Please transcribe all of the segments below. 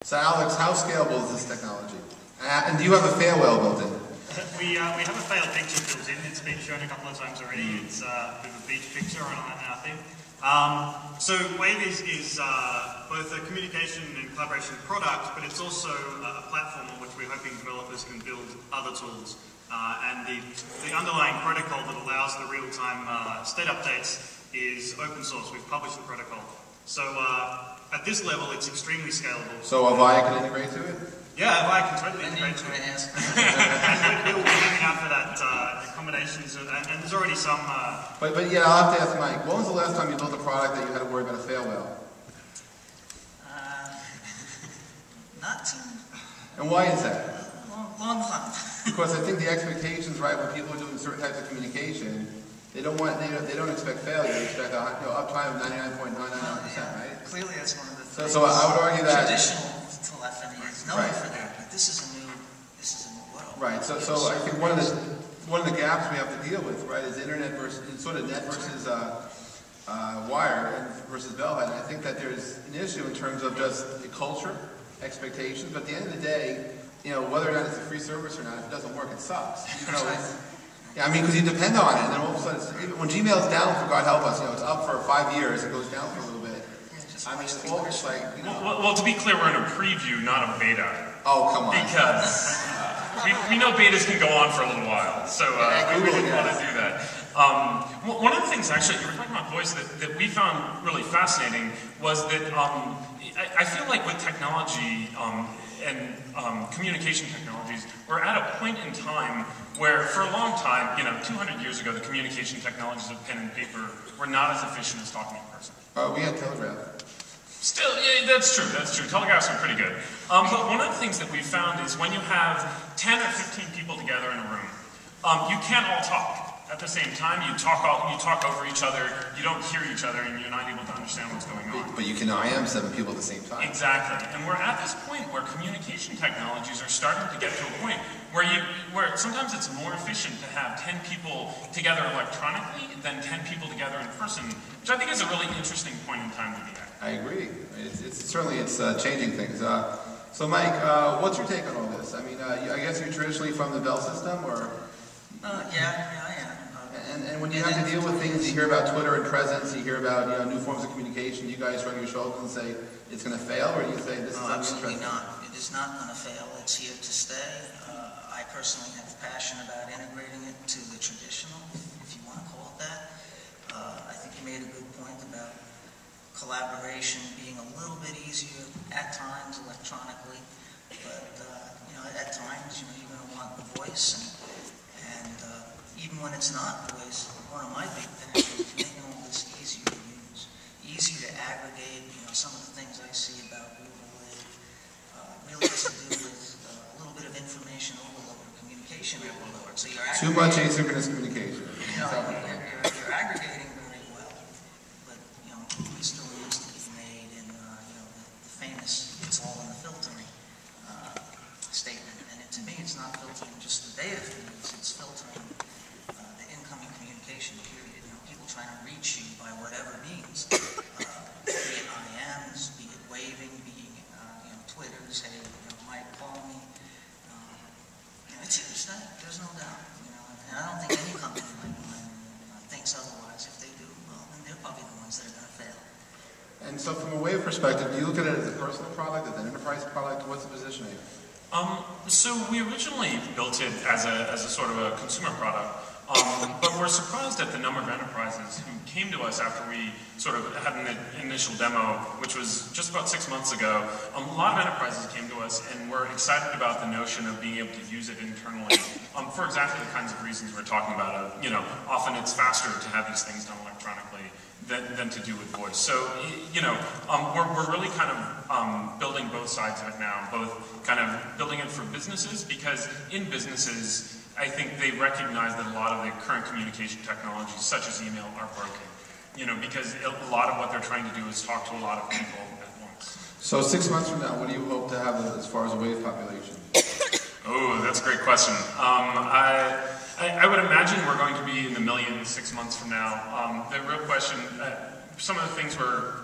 So Alex, how scalable is this technology? And do you have a fail whale built in? We have a fail picture built in. It's been shown a couple of times already. It's a bit of a beach picture on our thing. So Wave is both a communication and collaboration product, but it's also a platform on which we're hoping developers can build other tools. And the underlying protocol that allows the real-time state updates is open source. We've published the protocol. So at this level, it's extremely scalable. So Avaya can integrate to it? Yeah, Avaya can totally integrate to it. And we're looking out for that accommodations, and there's already some... But yeah, I'll have to ask Mike, when was the last time you built a product that you had to worry about a fail whale? Not too... And why is that? Long time. Because I think the expectations, right, when people are doing certain types of communication, they don't expect failure. They expect uptime of 99.999%, right? Clearly, that's one of the things. So I would argue that traditional telephony is known for that, but this is a new world. Right. So I think one of the gaps we have to deal with, right, is internet versus sort of net versus wire versus bellhead. And I think that there's an issue in terms of just the culture, expectations. But at the end of the day, whether or not it's a free service or not, if it doesn't work, it sucks. Yeah, I mean, because you depend on it, and then all of a sudden, when Gmail's down, for God help us, it's up for 5 years, it goes down for a little bit. I mean, it's all just like, Well, to be clear, we're in a preview, not a beta. Oh, come on. Because we know betas can go on for a little while, so we didn't want to do that. One of the things, actually, you were talking about voice that we found really fascinating was that I feel like with technology and communication technologies, we're at a point in time where, for a long time, 200 years ago, the communication technologies of pen and paper were not as efficient as talking in person. We had telegraph. Still, yeah, that's true. Telegraphs are pretty good. But one of the things that we've found is when you have 10 or 15 people together in a room, you can't all talk at the same time. You talk over each other, you don't hear each other, and you're not able to understand what's going on. But you can IM 7 people at the same time. Exactly. And we're at this point where communication technologies are starting to get to a point where sometimes it's more efficient to have 10 people together electronically than 10 people together in person, which I think is a really interesting point in time to be at. I agree. It's certainly changing things. So Mike, what's your take on all this? I mean, I guess you're traditionally from the Bell system, or? Yeah, I am. And when you have to deal with things, you hear about Twitter and presence, you hear about new forms of communication, you guys shrug your shoulders and say it's going to fail, or do you say this is absolutely not. It is not going to fail. It's here to stay. I personally have passion about integrating it to the traditional, if you want to call it that. I think you made a good point about collaboration being a little bit easier at times electronically, but at times you're going to want the voice, and even when it's not voice, one of my big passions is making all this easier to use, easier to aggregate. Some of the things I see about Google Wave really has to do with a little bit of information overload or communication overload. So you're too much asynchronous communication. You're aggregating very well, but it still needs to be made. And the famous "it's all in the filtering" statement. And to me, it's not filtering just the data feeds; it's filtering the incoming communication period. People trying to reach you by whatever means, be it IMs, be it waving, be it Twitters. Hey, Mike, call me. It's here to stay. There's no doubt. And I don't think any company like mine thinks otherwise. If they do, well, then they're probably the ones that are going to fail. And so, from a Wave perspective, do you look at it as a personal product, as an enterprise product? What's the positioning? So we originally built it as a sort of a consumer product, but we're surprised at the number of enterprises who came to us after we sort of had an initial demo, which was just about 6 months ago. A lot of enterprises came to us and were excited about the notion of being able to use it internally for exactly the kinds of reasons we're talking about. Often it's faster to have these things done electronically than to do with voice. So, we're really kind of building both sides of it now, both kind of building it for businesses, because in businesses, I think they recognize that a lot of the current communication technologies, such as email, are broken. Because a lot of what they're trying to do is talk to a lot of people at once. So 6 months from now, what do you hope to have as far as a Wave population? Oh, that's a great question. I would imagine we're going to be in the millions 6 months from now. The real question, some of the things we're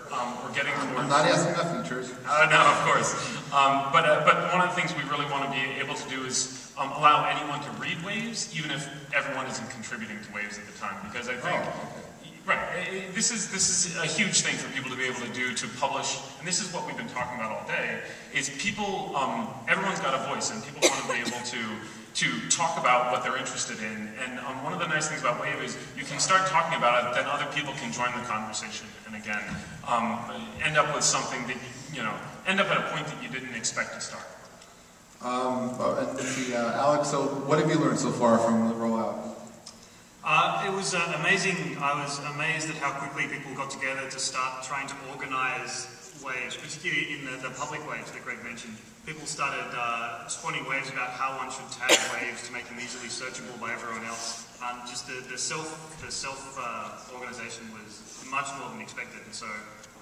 getting towards. I'm not asking about features. No, of course. But one of the things we really want to be able to do is allow anyone to read Waves, even if everyone isn't contributing to Waves at the time. Because I think, right, this is a huge thing for people to be able to do, to publish, and this is what we've been talking about all day, is people, everyone's got a voice, and people want to be able to talk about what they're interested in. And one of the nice things about Wave is you can start talking about it, then other people can join the conversation, and again, end up with something that, end up at a point that you didn't expect to start. And let's see, Alex, so what have you learned so far from the rollout? It was amazing. I was amazed at how quickly people got together to start trying to organize Waves, particularly in the public Waves that Greg mentioned. People started spawning Waves about how one should tag Waves to make them easily searchable by everyone else. Just the self organization was much more than expected, and so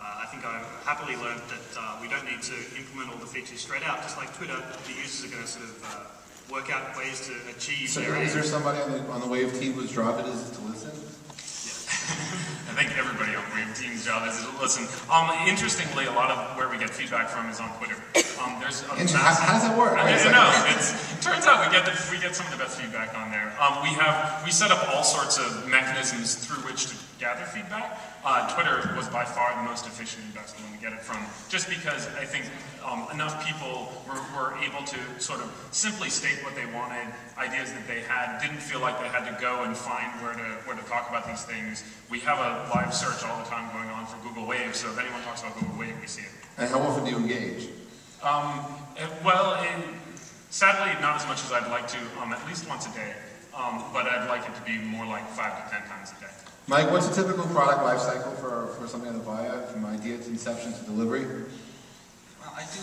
I think I happily learned that we don't need to implement all the features straight out. Just like Twitter, the users are going to sort of work out ways to achieve. So their is there aims. somebody on the Wave team whose job it is to listen? I think everybody on Wave Team's job is to listen. Interestingly, a lot of where we get feedback from is on Twitter. There's a How does that work? I don't know. It turns out we get some of the best feedback on there. We set up all sorts of mechanisms through which to gather feedback. Twitter was by far the most efficient and best one to get it from, just because I think enough people were able to sort of simply state what they wanted, ideas that they had, didn't feel like they had to go and find where to talk about these things. We have a live search all the time going on for Google Wave, so if anyone talks about Google Wave, we see it. And how often do you engage? Sadly, not as much as I'd like to, at least once a day, but I'd like it to be more like 5 to 10 times a day. Mike, what's a typical product life cycle for something on the Avaya, from idea to inception to delivery? Well, I do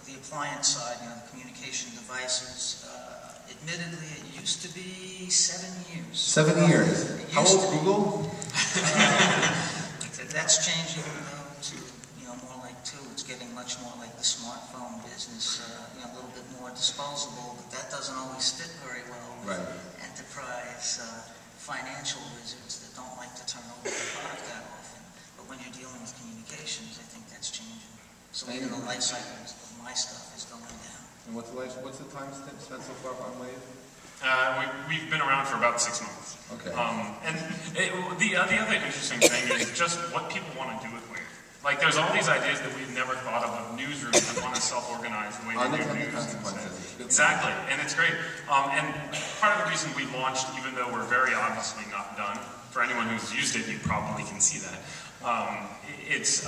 the appliance side, the communication devices. Admittedly, it used to be 7 years. 7 years. How old's Google? That's changing to more like 2. It's getting much more like the smartphone business, a little bit more disposable, but that doesn't always fit very well with enterprise financial wizards that don't like to turn over the product that often. But when you're dealing with communications, I think that's changing. So even the life cycle of my stuff is going down. And what's the time spent so far on Wave? We've been around for about 6 months. Okay. The other interesting thing is just what people want to do with Wave. Like, there's all these ideas that we've never thought of newsrooms that want to self-organize the way they do news. Exactly, and it's great. And part of the reason we launched, even though we're very obviously not done, for anyone who's used it, you probably can see that. It's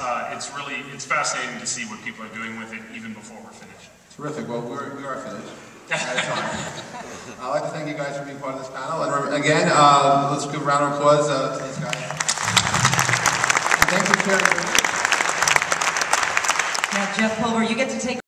fascinating to see what people are doing with it even before we're finished. Terrific. Well, we are finished. I'd like to thank you guys for being part of this panel. And again, let's give a round of applause to these guys. And thank you, Chair. Now, Jeff Pulver, you get to take